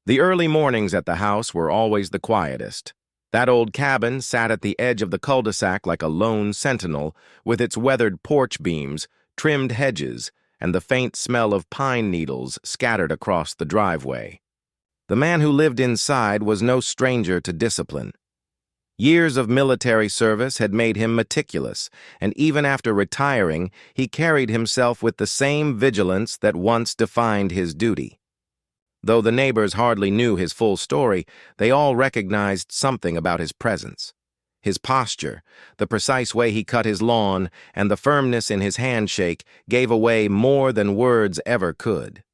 The early mornings at the house were always the quietest. That old cabin sat at the edge of the cul-de-sac like a lone sentinel, with its weathered porch beams, trimmed hedges, and the faint smell of pine needles scattered across the driveway. The man who lived inside was no stranger to discipline. Years of military service had made him meticulous, and even after retiring, he carried himself with the same vigilance that once defined his duty. Though the neighbors hardly knew his full story, they all recognized something about his presence. His posture, the precise way he cut his lawn, and the firmness in his handshake gave away more than words ever could.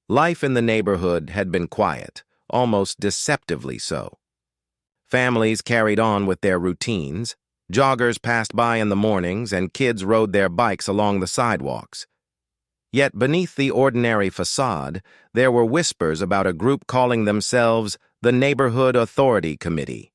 Life in the neighborhood had been quiet, almost deceptively so. Families carried on with their routines, joggers passed by in the mornings, and kids rode their bikes along the sidewalks. Yet beneath the ordinary facade, there were whispers about a group calling themselves the Neighborhood Authority Committee.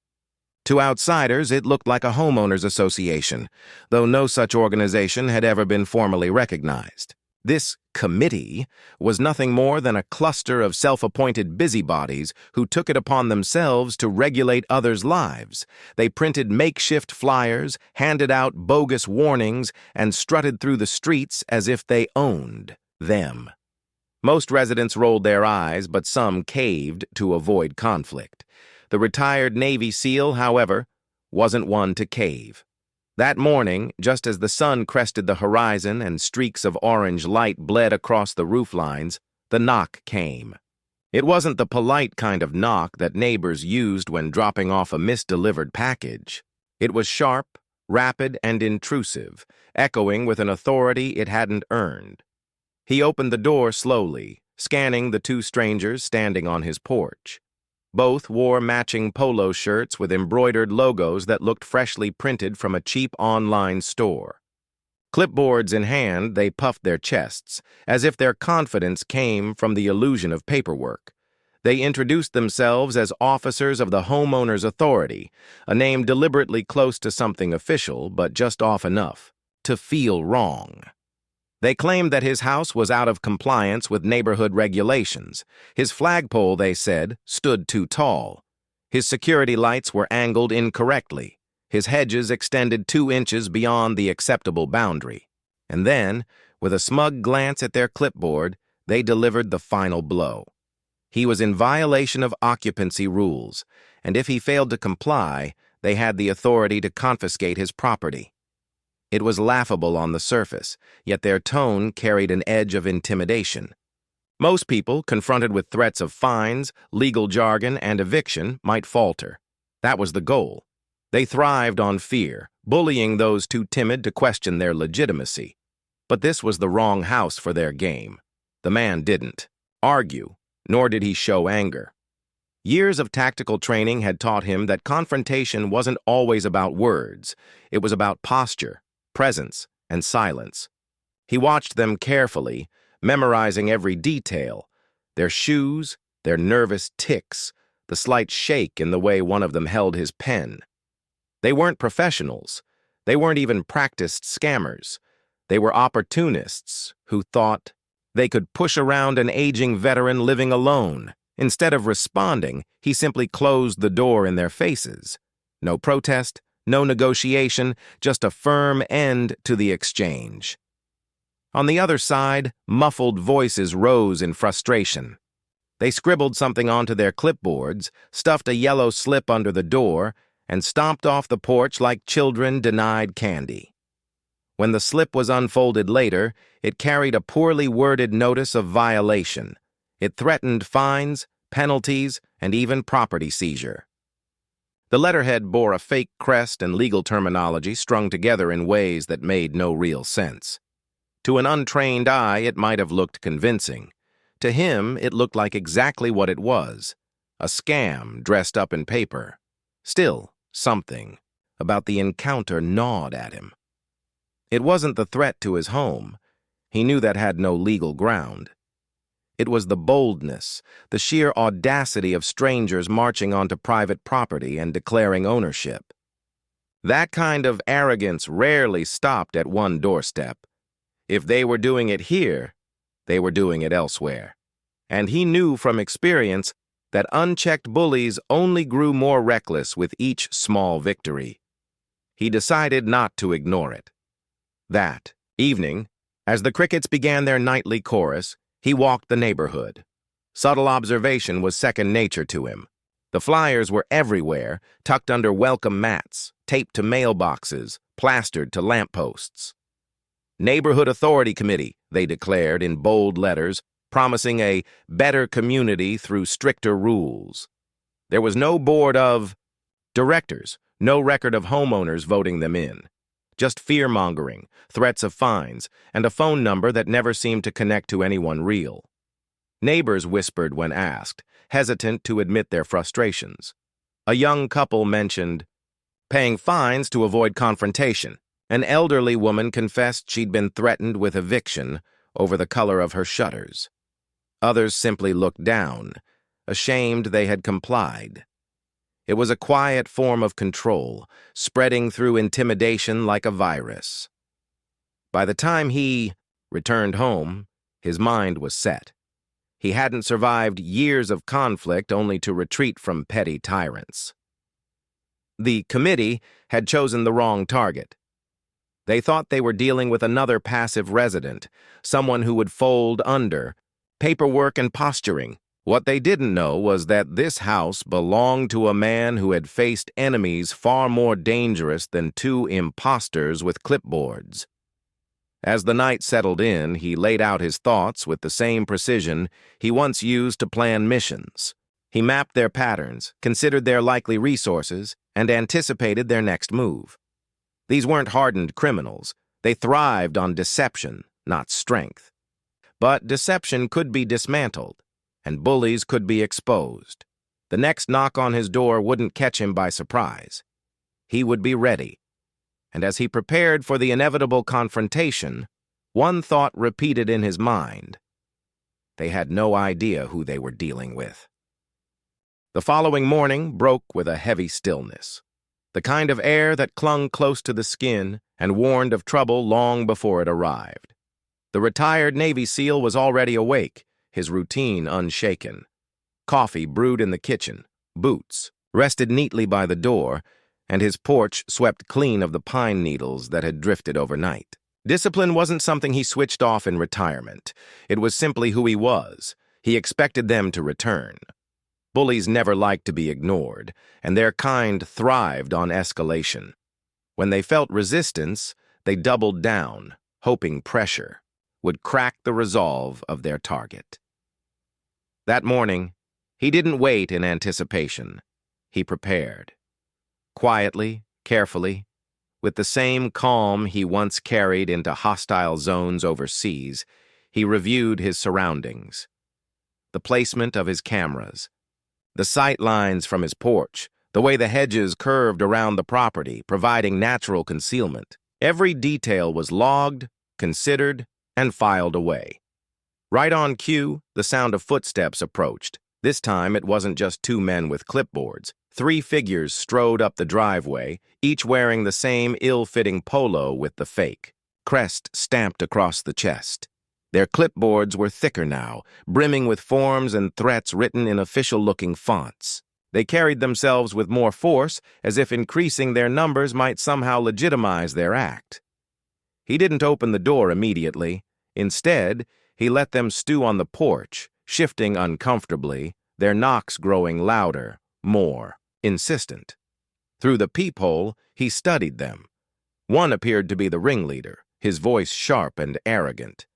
To outsiders, it looked like a homeowners association, though no such organization had ever been formally recognized. This committee was nothing more than a cluster of self-appointed busybodies who took it upon themselves to regulate others' lives. They printed makeshift flyers, handed out bogus warnings, and strutted through the streets as if they owned them. Most residents rolled their eyes, but some caved to avoid conflict. The retired Navy SEAL, however, wasn't one to cave. That morning, just as the sun crested the horizon and streaks of orange light bled across the rooflines, the knock came. It wasn't the polite kind of knock that neighbors used when dropping off a misdelivered package. It was sharp, rapid, and intrusive, echoing with an authority it hadn't earned. He opened the door slowly, scanning the two strangers standing on his porch. Both wore matching polo shirts with embroidered logos that looked freshly printed from a cheap online store. Clipboards in hand, they puffed their chests, as if their confidence came from the illusion of paperwork. They introduced themselves as officers of the Homeowners Authority, a name deliberately close to something official, but just off enough to feel wrong. They claimed that his house was out of compliance with neighborhood regulations. His flagpole, they said, stood too tall. His security lights were angled incorrectly. His hedges extended 2 inches beyond the acceptable boundary. And then, with a smug glance at their clipboard, they delivered the final blow. He was in violation of occupancy rules, and if he failed to comply, they had the authority to confiscate his property. It was laughable on the surface, yet their tone carried an edge of intimidation. Most people, confronted with threats of fines, legal jargon, and eviction, might falter. That was the goal. They thrived on fear, bullying those too timid to question their legitimacy. But this was the wrong house for their game. The man didn't argue, nor did he show anger. Years of tactical training had taught him that confrontation wasn't always about words. It was about posture, presence, and silence. He watched them carefully, memorizing every detail, their shoes, their nervous ticks, the slight shake in the way one of them held his pen. They weren't professionals. They weren't even practiced scammers. They were opportunists who thought they could push around an aging veteran living alone. Instead of responding, he simply closed the door in their faces. No protest, no negotiation, just a firm end to the exchange. On the other side, muffled voices rose in frustration. They scribbled something onto their clipboards, stuffed a yellow slip under the door, and stomped off the porch like children denied candy. When the slip was unfolded later, it carried a poorly worded notice of violation. It threatened fines, penalties, and even property seizure. The letterhead bore a fake crest and legal terminology strung together in ways that made no real sense. To an untrained eye, it might have looked convincing. To him, it looked like exactly what it was, a scam dressed up in paper. Still, something about the encounter gnawed at him. It wasn't the threat to his home. He knew that had no legal ground. It was the boldness, the sheer audacity of strangers marching onto private property and declaring ownership. That kind of arrogance rarely stopped at one doorstep. If they were doing it here, they were doing it elsewhere. and he knew from experience that unchecked bullies only grew more reckless with each small victory. He decided not to ignore it. That evening, as the crickets began their nightly chorus, he walked the neighborhood. Subtle observation was second nature to him. The flyers were everywhere, tucked under welcome mats, taped to mailboxes, plastered to lampposts. Neighborhood Authority Committee, they declared in bold letters, promising a better community through stricter rules. There was no board of directors, no record of homeowners voting them in. Just fear-mongering, threats of fines, and a phone number that never seemed to connect to anyone real. Neighbors whispered when asked, hesitant to admit their frustrations. A young couple mentioned paying fines to avoid confrontation. An elderly woman confessed she'd been threatened with eviction over the color of her shutters. Others simply looked down, ashamed they had complied. It was a quiet form of control, spreading through intimidation like a virus. By the time he returned home, his mind was set. He hadn't survived years of conflict only to retreat from petty tyrants. The committee had chosen the wrong target. They thought they were dealing with another passive resident, someone who would fold under paperwork and posturing. What they didn't know was that this house belonged to a man who had faced enemies far more dangerous than two impostors with clipboards. As the night settled in, he laid out his thoughts with the same precision he once used to plan missions. He mapped their patterns, considered their likely resources, and anticipated their next move. These weren't hardened criminals. They thrived on deception, not strength. But deception could be dismantled, and bullies could be exposed. The next knock on his door wouldn't catch him by surprise. He would be ready. And as he prepared for the inevitable confrontation, one thought repeated in his mind. They had no idea who they were dealing with. The following morning broke with a heavy stillness, the kind of air that clung close to the skin and warned of trouble long before it arrived. The retired Navy SEAL was already awake, his routine unshaken. Coffee brewed in the kitchen, boots rested neatly by the door, and his porch swept clean of the pine needles that had drifted overnight. Discipline wasn't something he switched off in retirement. It was simply who he was. He expected them to return. Bullies never liked to be ignored, and their kind thrived on escalation. When they felt resistance, they doubled down, hoping pressure would crack the resolve of their target. That morning, he didn't wait in anticipation. He prepared. Quietly, carefully, with the same calm he once carried into hostile zones overseas, he reviewed his surroundings. The placement of his cameras, the sight lines from his porch, the way the hedges curved around the property, providing natural concealment. Every detail was logged, considered, and filed away. Right on cue, the sound of footsteps approached. This time, it wasn't just two men with clipboards. 3 figures strode up the driveway, each wearing the same ill-fitting polo with the fake crest stamped across the chest. Their clipboards were thicker now, brimming with forms and threats written in official-looking fonts. They carried themselves with more force, as if increasing their numbers might somehow legitimize their act. He didn't open the door immediately. Instead, he let them stew on the porch, shifting uncomfortably, their knocks growing louder, more insistent. Through the peephole, he studied them. One appeared to be the ringleader, his voice sharp and arrogant.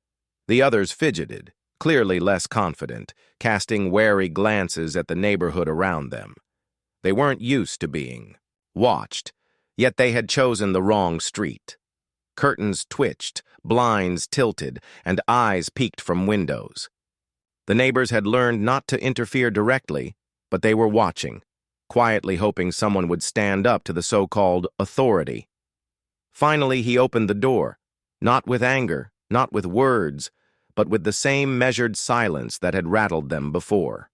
The others fidgeted, clearly less confident, casting wary glances at the neighborhood around them. They weren't used to being watched, yet they had chosen the wrong street. Curtains twitched, blinds tilted, and eyes peeked from windows. The neighbors had learned not to interfere directly, but they were watching, quietly hoping someone would stand up to the so-called authority. Finally, he opened the door, not with anger, not with words, but with the same measured silence that had rattled them before.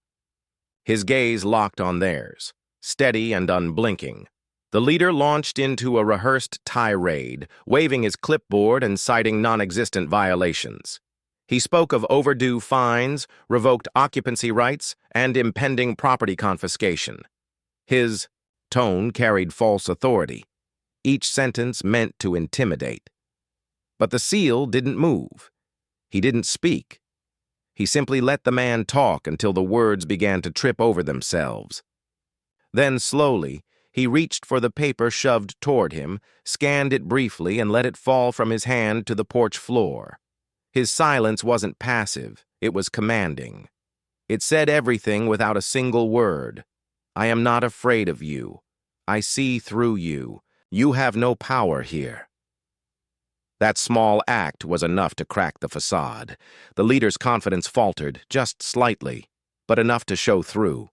His gaze locked on theirs, steady and unblinking. The leader launched into a rehearsed tirade, waving his clipboard and citing non-existent violations. He spoke of overdue fines, revoked occupancy rights, and impending property confiscation. His tone carried false authority. Each sentence meant to intimidate. But the seal didn't move. He didn't speak. He simply let the man talk until the words began to trip over themselves. Then, slowly, he reached for the paper shoved toward him, scanned it briefly, and let it fall from his hand to the porch floor. His silence wasn't passive, it was commanding. It said everything without a single word. I am not afraid of you. I see through you. You have no power here. That small act was enough to crack the facade. The leader's confidence faltered, just slightly, but enough to show through.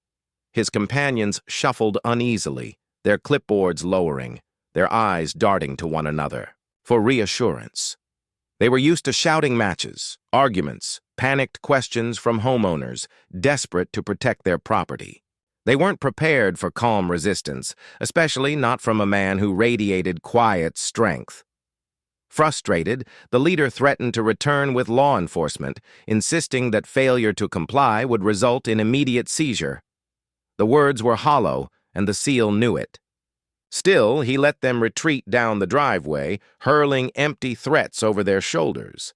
His companions shuffled uneasily, their clipboards lowering, their eyes darting to one another, for reassurance. They were used to shouting matches, arguments, panicked questions from homeowners, desperate to protect their property. They weren't prepared for calm resistance, especially not from a man who radiated quiet strength. Frustrated, the leader threatened to return with law enforcement, insisting that failure to comply would result in immediate seizure. The words were hollow, and the seal knew it. Still, he let them retreat down the driveway, hurling empty threats over their shoulders.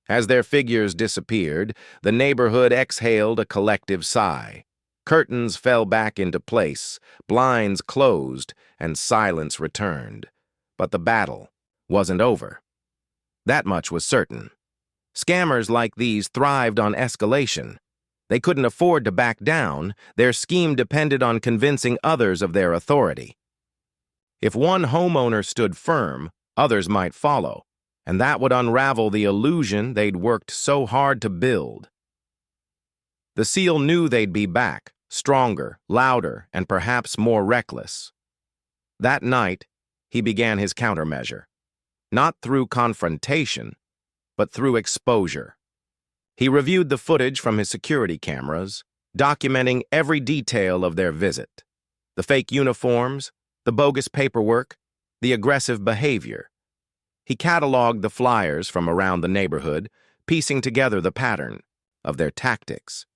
As their figures disappeared, the neighborhood exhaled a collective sigh. Curtains fell back into place, blinds closed, and silence returned. But the battle wasn't over. That much was certain. Scammers like these thrived on escalation. They couldn't afford to back down. Their scheme depended on convincing others of their authority. If one homeowner stood firm, others might follow, and that would unravel the illusion they'd worked so hard to build. The seal knew they'd be back, stronger, louder, and perhaps more reckless. That night, he began his countermeasure. Not through confrontation, but through exposure. He reviewed the footage from his security cameras, documenting every detail of their visit. The fake uniforms, the bogus paperwork, the aggressive behavior. He cataloged the flyers from around the neighborhood, piecing together the pattern of their tactics.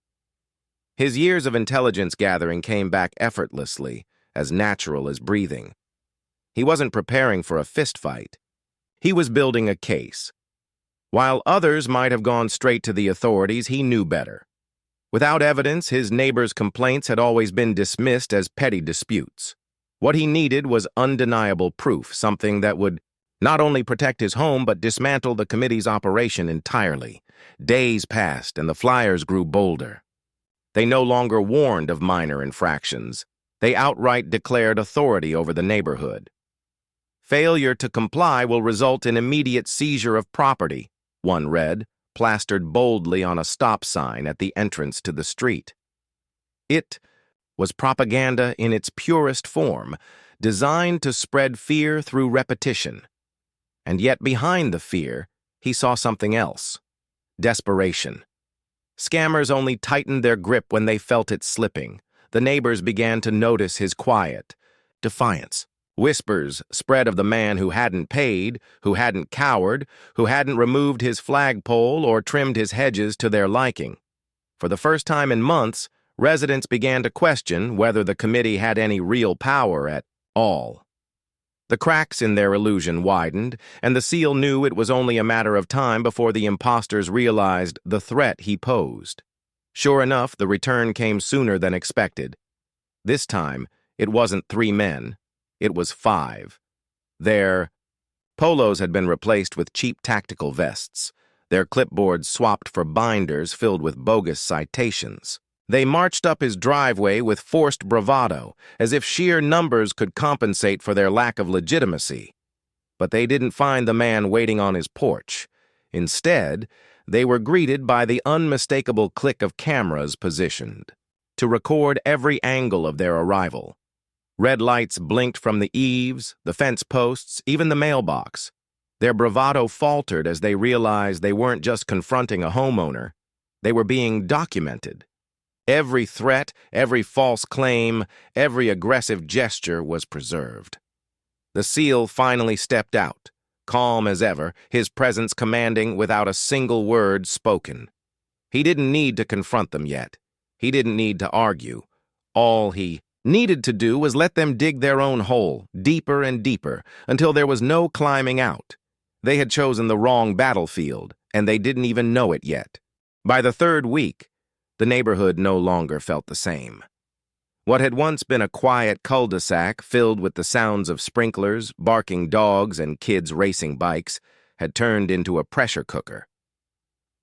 His years of intelligence gathering came back effortlessly, as natural as breathing. He wasn't preparing for a fistfight. He was building a case. While others might have gone straight to the authorities, he knew better. Without evidence, his neighbors' complaints had always been dismissed as petty disputes. What he needed was undeniable proof, something that would not only protect his home but dismantle the committee's operation entirely. Days passed and the flyers grew bolder. They no longer warned of minor infractions. They outright declared authority over the neighborhood. Failure to comply will result in immediate seizure of property, one read, plastered boldly on a stop sign at the entrance to the street. It was propaganda in its purest form, designed to spread fear through repetition. And yet behind the fear, he saw something else: desperation. Scammers only tightened their grip when they felt it slipping. The neighbors began to notice his quiet defiance. Whispers spread of the man who hadn't paid, who hadn't cowered, who hadn't removed his flagpole or trimmed his hedges to their liking. For the first time in months, residents began to question whether the committee had any real power at all. The cracks in their illusion widened, and the seal knew it was only a matter of time before the impostors realized the threat he posed. Sure enough, the return came sooner than expected. This time, it wasn't 3 men. It was 5. Their polos had been replaced with cheap tactical vests, their clipboards swapped for binders filled with bogus citations. They marched up his driveway with forced bravado, as if sheer numbers could compensate for their lack of legitimacy. But they didn't find the man waiting on his porch. Instead, they were greeted by the unmistakable click of cameras positioned to record every angle of their arrival. Red lights blinked from the eaves, the fence posts, even the mailbox. Their bravado faltered as they realized they weren't just confronting a homeowner. They were being documented. Every threat, every false claim, every aggressive gesture was preserved. The seal finally stepped out, calm as ever, his presence commanding without a single word spoken. He didn't need to confront them yet. He didn't need to argue. All he needed to do was let them dig their own hole, deeper and deeper, until there was no climbing out. They had chosen the wrong battlefield, and they didn't even know it yet. By the third week, the neighborhood no longer felt the same. What had once been a quiet cul-de-sac filled with the sounds of sprinklers, barking dogs, and kids racing bikes had turned into a pressure cooker.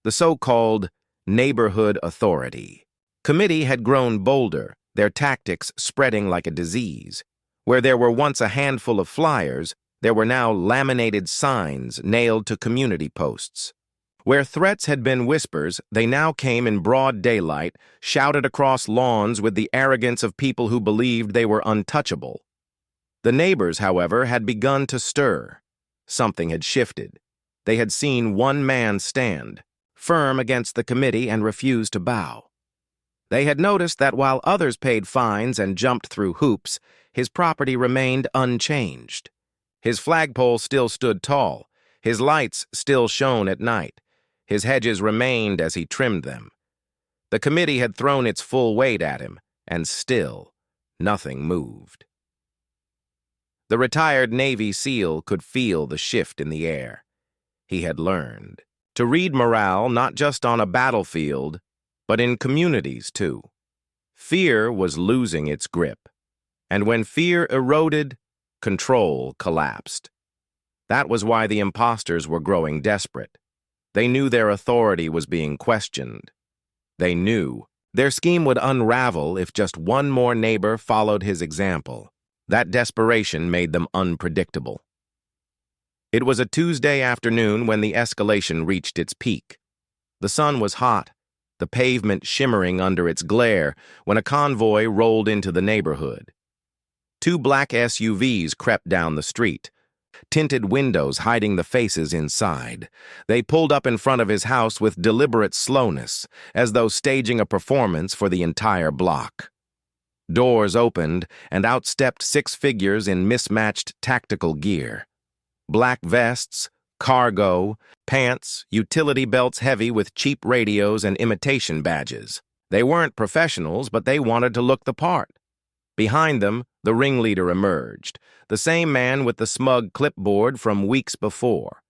The so-called neighborhood authority committee had grown bolder, their tactics spreading like a disease. Where there were once a handful of flyers, there were now laminated signs nailed to community posts. Where threats had been whispers, they now came in broad daylight, shouted across lawns with the arrogance of people who believed they were untouchable. The neighbors, however, had begun to stir. Something had shifted. They had seen one man stand, firm against the committee, and refuse to bow. They had noticed that while others paid fines and jumped through hoops, his property remained unchanged. His flagpole still stood tall. His lights still shone at night. His hedges remained as he trimmed them. The committee had thrown its full weight at him, and still nothing moved. The retired Navy SEAL could feel the shift in the air. He had learned to read morale not just on a battlefield, but in communities too. Fear was losing its grip, and when fear eroded, control collapsed. That was why the impostors were growing desperate. They knew their authority was being questioned. They knew their scheme would unravel if just one more neighbor followed his example. That desperation made them unpredictable. It was a Tuesday afternoon when the escalation reached its peak. The sun was hot, the pavement shimmering under its glare, when a convoy rolled into the neighborhood. Two black SUVs crept down the street, tinted windows hiding the faces inside. They pulled up in front of his house with deliberate slowness, as though staging a performance for the entire block. Doors opened, and out stepped 6 figures in mismatched tactical gear. Black vests, cargo, pants, utility belts heavy with cheap radios and imitation badges. They weren't professionals, but they wanted to look the part. Behind them, the ringleader emerged, the same man with the smug clipboard from weeks before.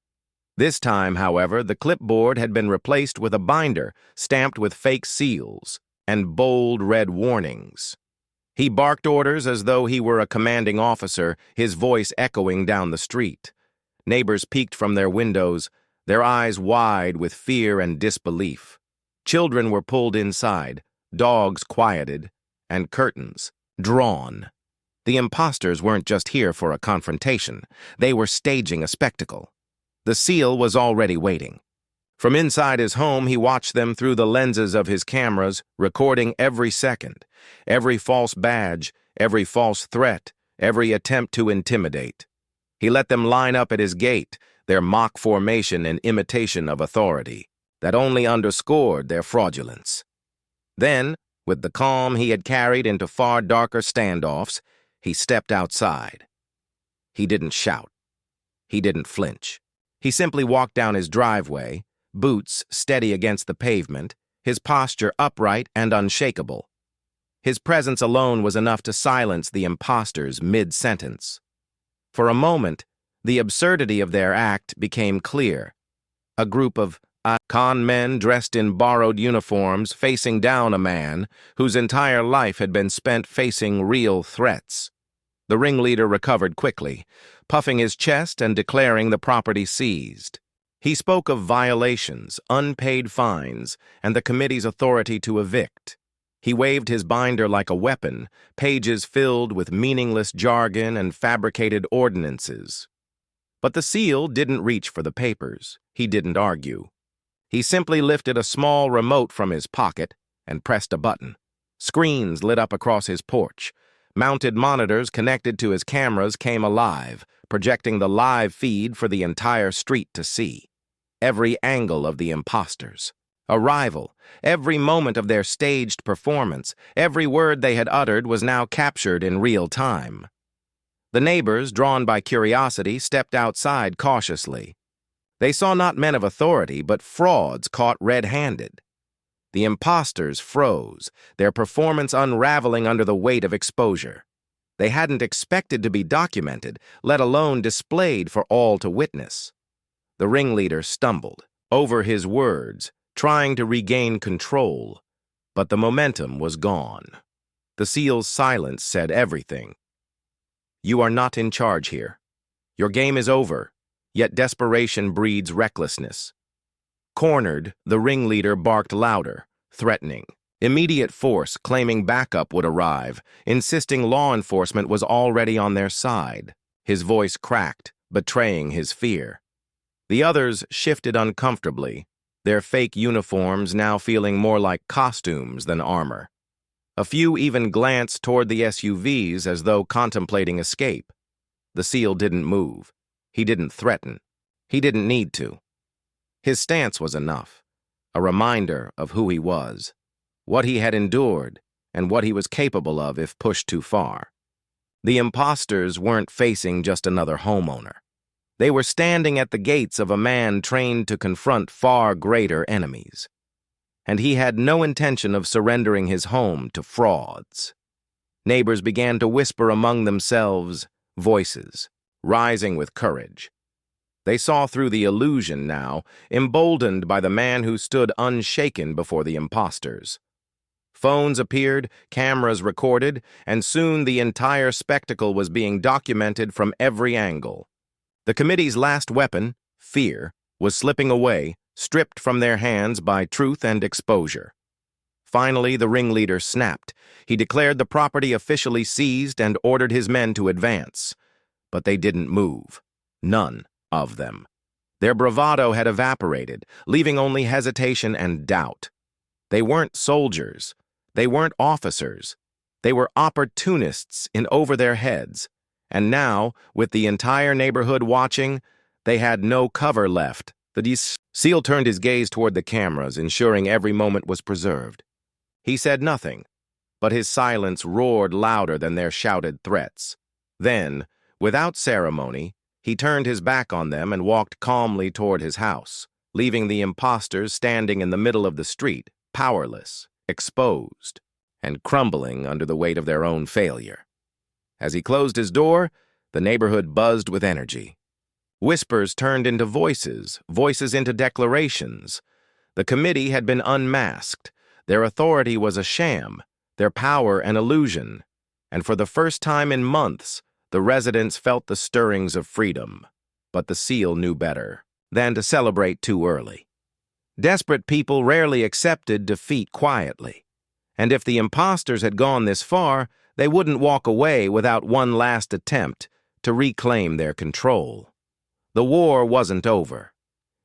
This time, however, the clipboard had been replaced with a binder stamped with fake seals and bold red warnings. He barked orders as though he were a commanding officer, his voice echoing down the street. Neighbors peeked from their windows, their eyes wide with fear and disbelief. Children were pulled inside, dogs quieted, and curtains drawn. The impostors weren't just here for a confrontation. They were staging a spectacle. The SEAL was already waiting. From inside his home, he watched them through the lenses of his cameras, recording every second, every false badge, every false threat, every attempt to intimidate. He let them line up at his gate, their mock formation and imitation of authority, that only underscored their fraudulence. Then, with the calm he had carried into far darker standoffs, he stepped outside. He didn't shout. He didn't flinch. He simply walked down his driveway, boots steady against the pavement, his posture upright and unshakable. His presence alone was enough to silence the impostors mid-sentence. For a moment, the absurdity of their act became clear. A group of con men dressed in borrowed uniforms facing down a man whose entire life had been spent facing real threats. The ringleader recovered quickly, puffing his chest and declaring the property seized. He spoke of violations, unpaid fines, and the committee's authority to evict. He waved his binder like a weapon, pages filled with meaningless jargon and fabricated ordinances. But the SEAL didn't reach for the papers. He didn't argue. He simply lifted a small remote from his pocket and pressed a button. Screens lit up across his porch. Mounted monitors connected to his cameras came alive, projecting the live feed for the entire street to see. Every angle of the impostors. Arrival, every moment of their staged performance, every word they had uttered was now captured in real time. The neighbors, drawn by curiosity, stepped outside cautiously. They saw not men of authority, but frauds caught red-handed. The impostors froze, their performance unraveling under the weight of exposure. They hadn't expected to be documented, let alone displayed for all to witness. The ringleader stumbled over his words, trying to regain control, but the momentum was gone. The SEAL's silence said everything. "You are not in charge here. Your game is over, yet desperation breeds recklessness." Cornered, the ringleader barked louder, threatening. Immediate force, claiming backup would arrive, insisting law enforcement was already on their side. His voice cracked, betraying his fear. The others shifted uncomfortably, their fake uniforms now feeling more like costumes than armor. A few even glanced toward the SUVs as though contemplating escape. The SEAL didn't move. He didn't threaten. He didn't need to. His stance was enough, a reminder of who he was, what he had endured, and what he was capable of if pushed too far. The impostors weren't facing just another homeowner. They were standing at the gates of a man trained to confront far greater enemies. And he had no intention of surrendering his home to frauds. Neighbors began to whisper among themselves, voices rising with courage. They saw through the illusion now, emboldened by the man who stood unshaken before the impostors. Phones appeared, cameras recorded, and soon the entire spectacle was being documented from every angle. The committee's last weapon, fear, was slipping away, stripped from their hands by truth and exposure. Finally, the ringleader snapped. He declared the property officially seized and ordered his men to advance. But they didn't move. None of them. Their bravado had evaporated, leaving only hesitation and doubt. They weren't soldiers. They weren't officers. They were opportunists in over their heads. And now, with the entire neighborhood watching, they had no cover left. The SEAL turned his gaze toward the cameras, ensuring every moment was preserved. He said nothing, but his silence roared louder than their shouted threats. Then, without ceremony, he turned his back on them and walked calmly toward his house, leaving the impostors standing in the middle of the street, powerless, exposed, and crumbling under the weight of their own failure. As he closed his door, the neighborhood buzzed with energy. Whispers turned into voices, voices into declarations. The committee had been unmasked. Their authority was a sham, their power an illusion. And for the first time in months, the residents felt the stirrings of freedom. But the SEAL knew better than to celebrate too early. Desperate people rarely accepted defeat quietly. And if the impostors had gone this far, they wouldn't walk away without one last attempt to reclaim their control. The war wasn't over.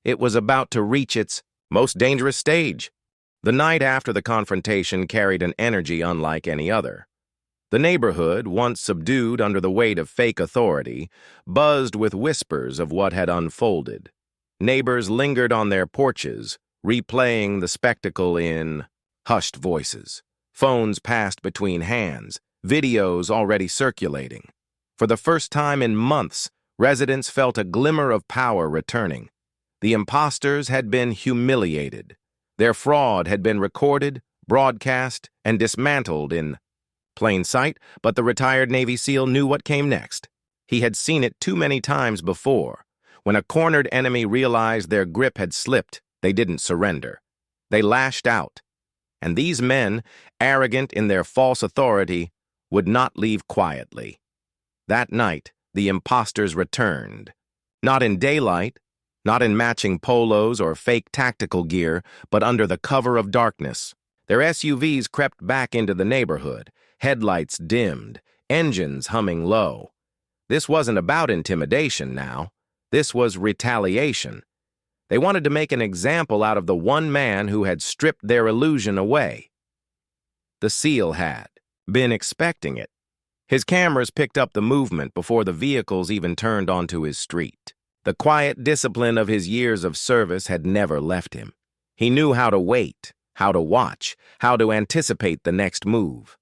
It was about to reach its most dangerous stage. The night after the confrontation carried an energy unlike any other. The neighborhood, once subdued under the weight of fake authority, buzzed with whispers of what had unfolded. Neighbors lingered on their porches, replaying the spectacle in hushed voices. Phones passed between hands, videos already circulating. For the first time in months, residents felt a glimmer of power returning. The impostors had been humiliated. Their fraud had been recorded, broadcast, and dismantled in plain sight, but the retired Navy SEAL knew what came next. He had seen it too many times before. When a cornered enemy realized their grip had slipped, they didn't surrender. They lashed out. And these men, arrogant in their false authority, would not leave quietly. That night, the impostors returned. Not in daylight, not in matching polos or fake tactical gear, but under the cover of darkness. Their SUVs crept back into the neighborhood, headlights dimmed, engines humming low. This wasn't about intimidation now. This was retaliation. They wanted to make an example out of the one man who had stripped their illusion away. The SEAL had been expecting it. His cameras picked up the movement before the vehicles even turned onto his street. The quiet discipline of his years of service had never left him. He knew how to wait, how to watch, how to anticipate the next move.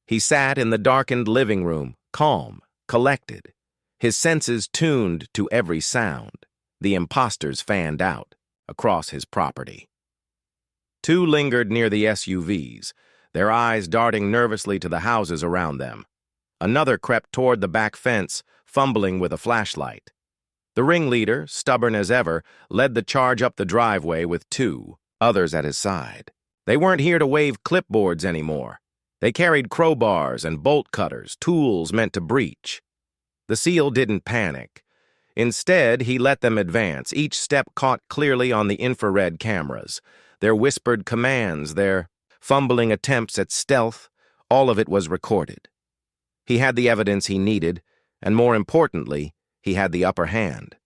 He sat in the darkened living room, calm, collected, his senses tuned to every sound. The impostors fanned out across his property. Two lingered near the SUVs, their eyes darting nervously to the houses around them. Another crept toward the back fence, fumbling with a flashlight. The ringleader, stubborn as ever, led the charge up the driveway with two others at his side. They weren't here to wave clipboards anymore. They carried crowbars and bolt cutters, tools meant to breach. The SEAL didn't panic. Instead, he let them advance, each step caught clearly on the infrared cameras. Their whispered commands, their fumbling attempts at stealth, all of it was recorded. He had the evidence he needed, and more importantly, he had the upper hand.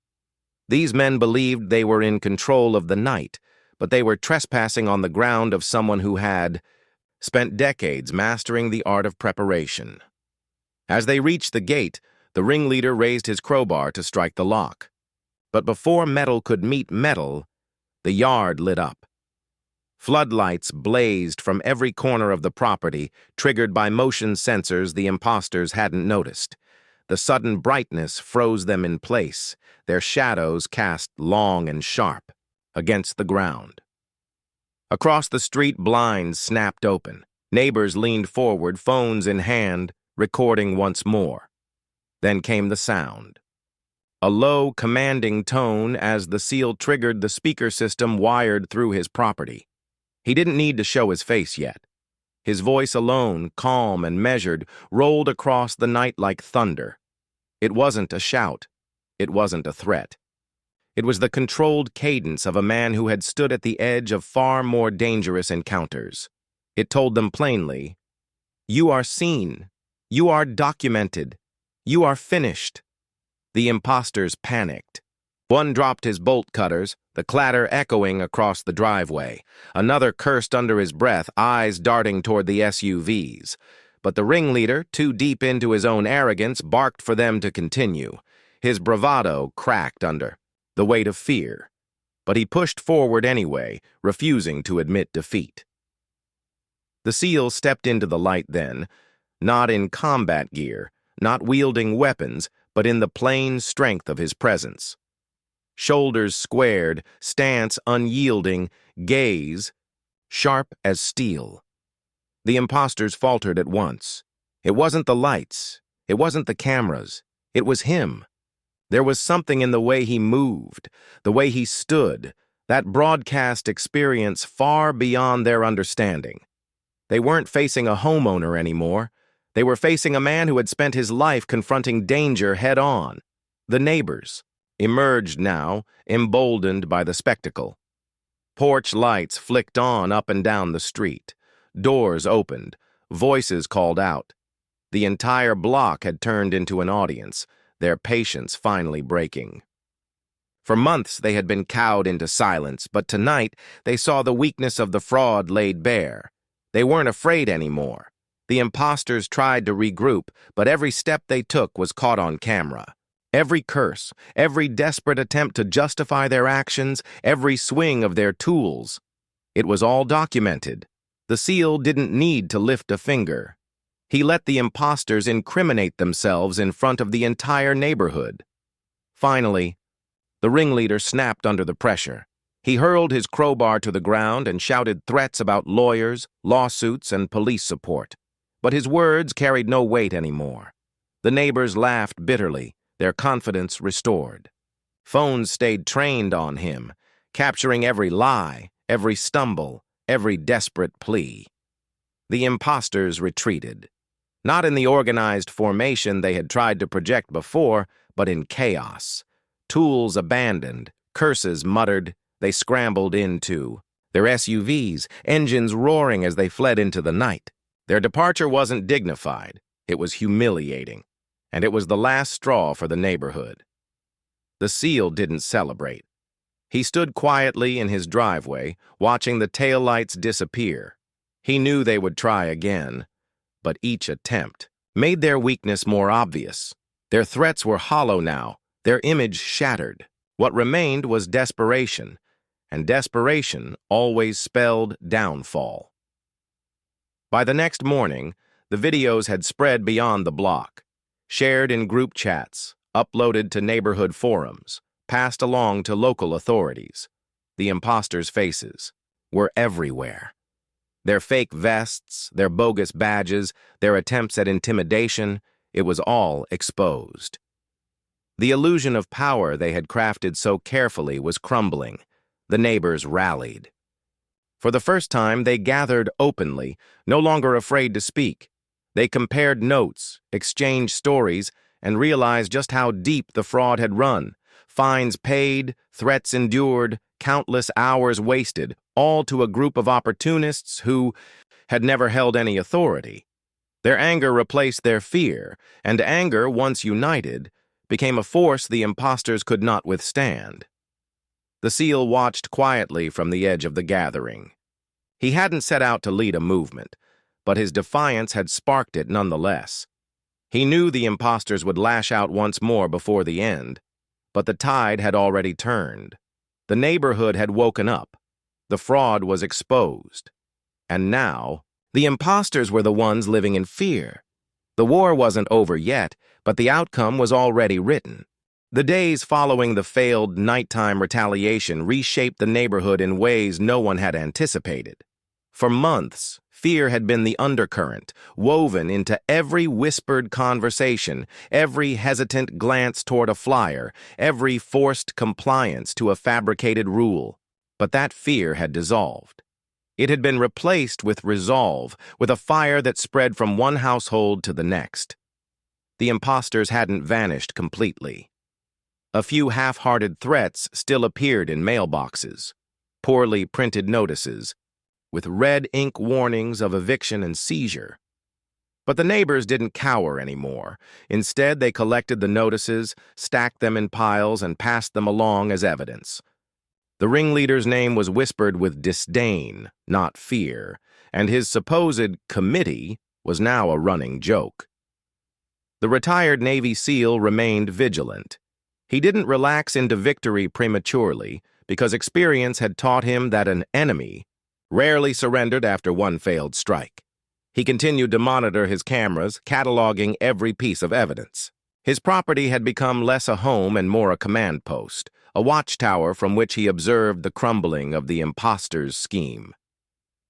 These men believed they were in control of the night, but they were trespassing on the ground of someone who had spent decades mastering the art of preparation. As they reached the gate, the ringleader raised his crowbar to strike the lock. But before metal could meet metal, the yard lit up. Floodlights blazed from every corner of the property, triggered by motion sensors the impostors hadn't noticed. The sudden brightness froze them in place, their shadows cast long and sharp against the ground. Across the street, blinds snapped open. Neighbors leaned forward, phones in hand, recording once more. Then came the sound. A low, commanding tone as the SEAL triggered the speaker system wired through his property. He didn't need to show his face yet. His voice alone, calm and measured, rolled across the night like thunder. It wasn't a shout. It wasn't a threat. It was the controlled cadence of a man who had stood at the edge of far more dangerous encounters. It told them plainly, "You are seen. You are documented. You are finished." The impostors panicked. One dropped his bolt cutters, the clatter echoing across the driveway. Another cursed under his breath, eyes darting toward the SUVs. But the ringleader, too deep into his own arrogance, barked for them to continue. His bravado cracked under the weight of fear. But he pushed forward anyway, refusing to admit defeat. The SEAL stepped into the light then, not in combat gear, not wielding weapons, but in the plain strength of his presence. Shoulders squared, stance unyielding, gaze sharp as steel. The impostors faltered at once. It wasn't the lights. It wasn't the cameras. It was him. There was something in the way he moved, the way he stood, that broadcast experience far beyond their understanding. They weren't facing a homeowner anymore. They were facing a man who had spent his life confronting danger head-on. The neighbors emerged now, emboldened by the spectacle. Porch lights flicked on up and down the street. Doors opened. Voices called out. The entire block had turned into an audience, their patience finally breaking. For months they had been cowed into silence, but tonight they saw the weakness of the fraud laid bare. They weren't afraid anymore. The impostors tried to regroup, but every step they took was caught on camera. Every curse, every desperate attempt to justify their actions, every swing of their tools. It was all documented. The SEAL didn't need to lift a finger. He let the impostors incriminate themselves in front of the entire neighborhood. Finally, the ringleader snapped under the pressure. He hurled his crowbar to the ground and shouted threats about lawyers, lawsuits, and police support. But his words carried no weight anymore. The neighbors laughed bitterly, their confidence restored. Phones stayed trained on him, capturing every lie, every stumble, every desperate plea. The impostors retreated, not in the organized formation they had tried to project before, but in chaos. Tools abandoned, curses muttered, they scrambled into their SUVs, engines roaring as they fled into the night. Their departure wasn't dignified, it was humiliating, and it was the last straw for the neighborhood. The SEAL didn't celebrate. He stood quietly in his driveway, watching the taillights disappear. He knew they would try again, but each attempt made their weakness more obvious. Their threats were hollow now, their image shattered. What remained was desperation, and desperation always spelled downfall. By the next morning, the videos had spread beyond the block. shared in group chats, uploaded to neighborhood forums, passed along to local authorities. The imposters' faces were everywhere. Their fake vests, their bogus badges, their attempts at intimidation, it was all exposed. The illusion of power they had crafted so carefully was crumbling. The neighbors rallied. For the first time, they gathered openly, no longer afraid to speak. They compared notes, exchanged stories, and realized just how deep the fraud had run. Fines paid, threats endured, countless hours wasted, all to a group of opportunists who had never held any authority. Their anger replaced their fear, and anger, once united, became a force the impostors could not withstand. The SEAL watched quietly from the edge of the gathering. He hadn't set out to lead a movement, but his defiance had sparked it nonetheless. He knew the impostors would lash out once more before the end, but the tide had already turned. The neighborhood had woken up. The fraud was exposed. And now, the impostors were the ones living in fear. The war wasn't over yet, but the outcome was already written. The days following the failed nighttime retaliation reshaped the neighborhood in ways no one had anticipated. For months, fear had been the undercurrent, woven into every whispered conversation, every hesitant glance toward a flyer, every forced compliance to a fabricated rule. But that fear had dissolved. It had been replaced with resolve, with a fire that spread from one household to the next. The impostors hadn't vanished completely. A few half-hearted threats still appeared in mailboxes, poorly printed notices, with red ink warnings of eviction and seizure. But the neighbors didn't cower anymore. Instead, they collected the notices, stacked them in piles, and passed them along as evidence. The ringleader's name was whispered with disdain, not fear, and his supposed committee was now a running joke. The retired Navy SEAL remained vigilant. He didn't relax into victory prematurely because experience had taught him that an enemy rarely surrendered after one failed strike. He continued to monitor his cameras, cataloging every piece of evidence. His property had become less a home and more a command post, a watchtower from which he observed the crumbling of the impostors' scheme.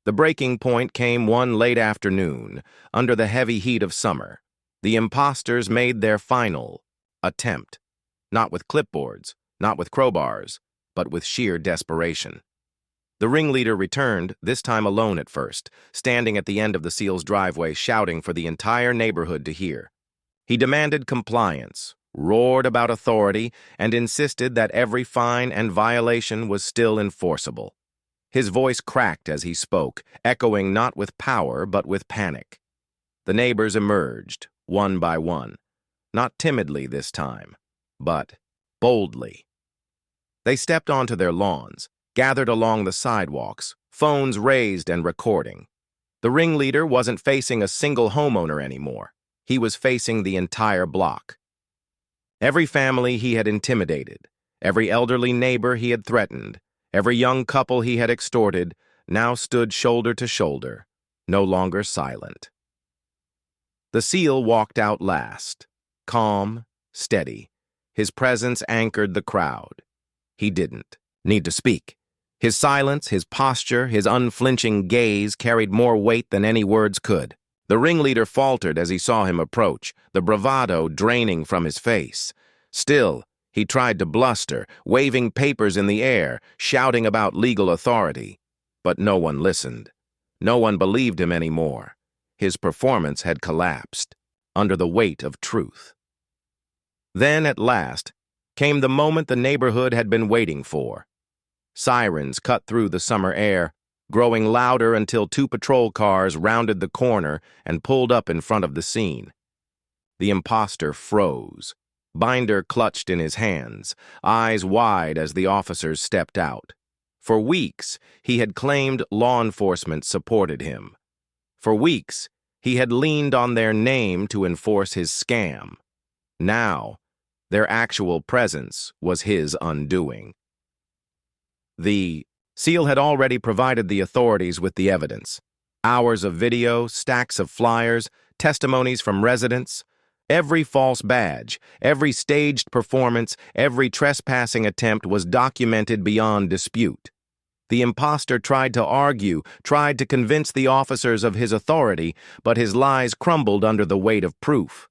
The breaking point came one late afternoon, under the heavy heat of summer. The impostors made their final attempt, not with clipboards, not with crowbars, but with sheer desperation. The ringleader returned, this time alone at first, standing at the end of the SEAL's driveway, shouting for the entire neighborhood to hear. He demanded compliance, roared about authority, and insisted that every fine and violation was still enforceable. His voice cracked as he spoke, echoing not with power but with panic. The neighbors emerged, one by one, not timidly this time, but boldly. They stepped onto their lawns, gathered along the sidewalks, phones raised and recording. The ringleader wasn't facing a single homeowner anymore. He was facing the entire block. Every family he had intimidated, every elderly neighbor he had threatened, every young couple he had extorted, now stood shoulder to shoulder, no longer silent. The SEAL walked out last, calm, steady. His presence anchored the crowd. He didn't need to speak. His silence, his posture, his unflinching gaze carried more weight than any words could. The ringleader faltered as he saw him approach, the bravado draining from his face. Still, he tried to bluster, waving papers in the air, shouting about legal authority. But no one listened. No one believed him anymore. His performance had collapsed under the weight of truth. Then, at last, came the moment the neighborhood had been waiting for. Sirens cut through the summer air, growing louder until 2 patrol cars rounded the corner and pulled up in front of the scene. The imposter froze, binder clutched in his hands, eyes wide as the officers stepped out. For weeks, he had claimed law enforcement supported him. For weeks, he had leaned on their name to enforce his scam. Now, their actual presence was his undoing. The SEAL had already provided the authorities with the evidence. Hours of video, stacks of flyers, testimonies from residents. Every false badge, every staged performance, every trespassing attempt was documented beyond dispute. The impostor tried to argue, tried to convince the officers of his authority, but his lies crumbled under the weight of proof.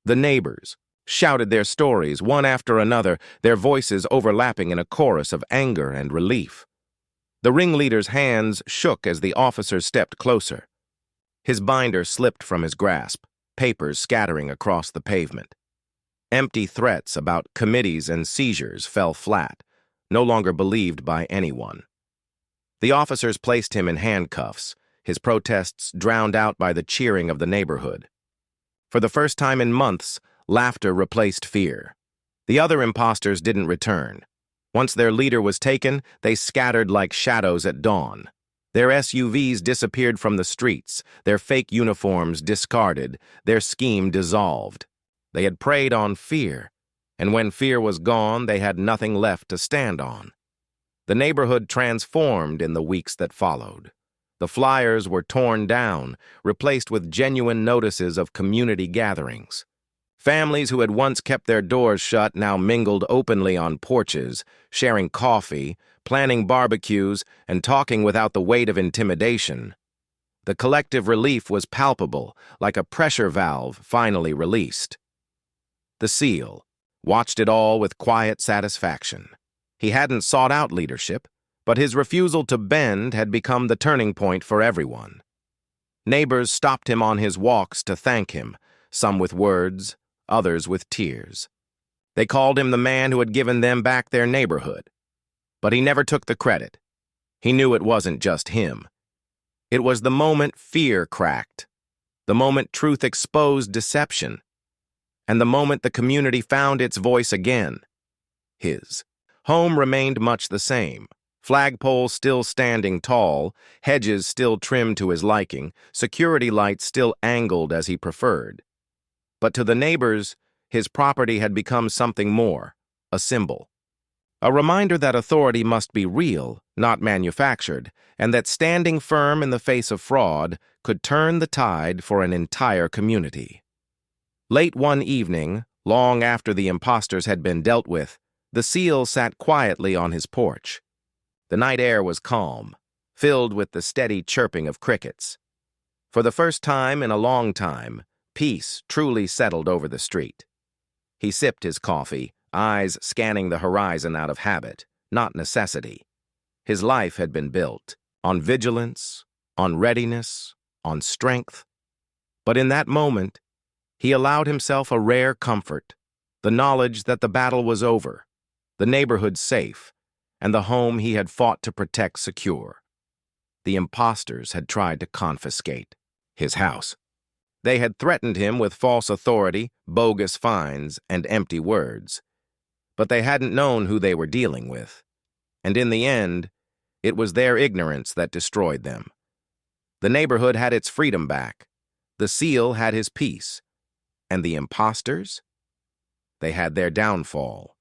The neighbors shouted their stories, one after another, their voices overlapping in a chorus of anger and relief. The ringleader's hands shook as the officer stepped closer. His binder slipped from his grasp, papers scattering across the pavement. Empty threats about committees and seizures fell flat, no longer believed by anyone. The officers placed him in handcuffs, his protests drowned out by the cheering of the neighborhood. For the first time in months, laughter replaced fear. The other impostors didn't return. Once their leader was taken, they scattered like shadows at dawn. Their SUVs disappeared from the streets, their fake uniforms discarded, their scheme dissolved. They had preyed on fear, and when fear was gone, they had nothing left to stand on. The neighborhood transformed in the weeks that followed. The flyers were torn down, replaced with genuine notices of community gatherings. Families who had once kept their doors shut now mingled openly on porches, sharing coffee, planning barbecues, and talking without the weight of intimidation. The collective relief was palpable, like a pressure valve finally released. The SEAL watched it all with quiet satisfaction. He hadn't sought out leadership, but his refusal to bend had become the turning point for everyone. Neighbors stopped him on his walks to thank him, some with words, others with tears. They called him the man who had given them back their neighborhood. But he never took the credit. He knew it wasn't just him. It was the moment fear cracked, the moment truth exposed deception, and the moment the community found its voice again, his. Home remained much the same. Flagpoles still standing tall, hedges still trimmed to his liking, security lights still angled as he preferred. But to the neighbors, his property had become something more, a symbol. A reminder that authority must be real, not manufactured, and that standing firm in the face of fraud could turn the tide for an entire community. Late one evening, long after the impostors had been dealt with, the SEAL sat quietly on his porch. The night air was calm, filled with the steady chirping of crickets. For the first time in a long time, peace truly settled over the street. He sipped his coffee, eyes scanning the horizon out of habit, not necessity. His life had been built on vigilance, on readiness, on strength. But in that moment, he allowed himself a rare comfort, the knowledge that the battle was over, the neighborhood safe, and the home he had fought to protect secure. The impostors had tried to confiscate his house. They had threatened him with false authority, bogus fines, and empty words. But they hadn't known who they were dealing with. And in the end, it was their ignorance that destroyed them. The neighborhood had its freedom back. The SEAL had his peace. And the impostors? They had their downfall.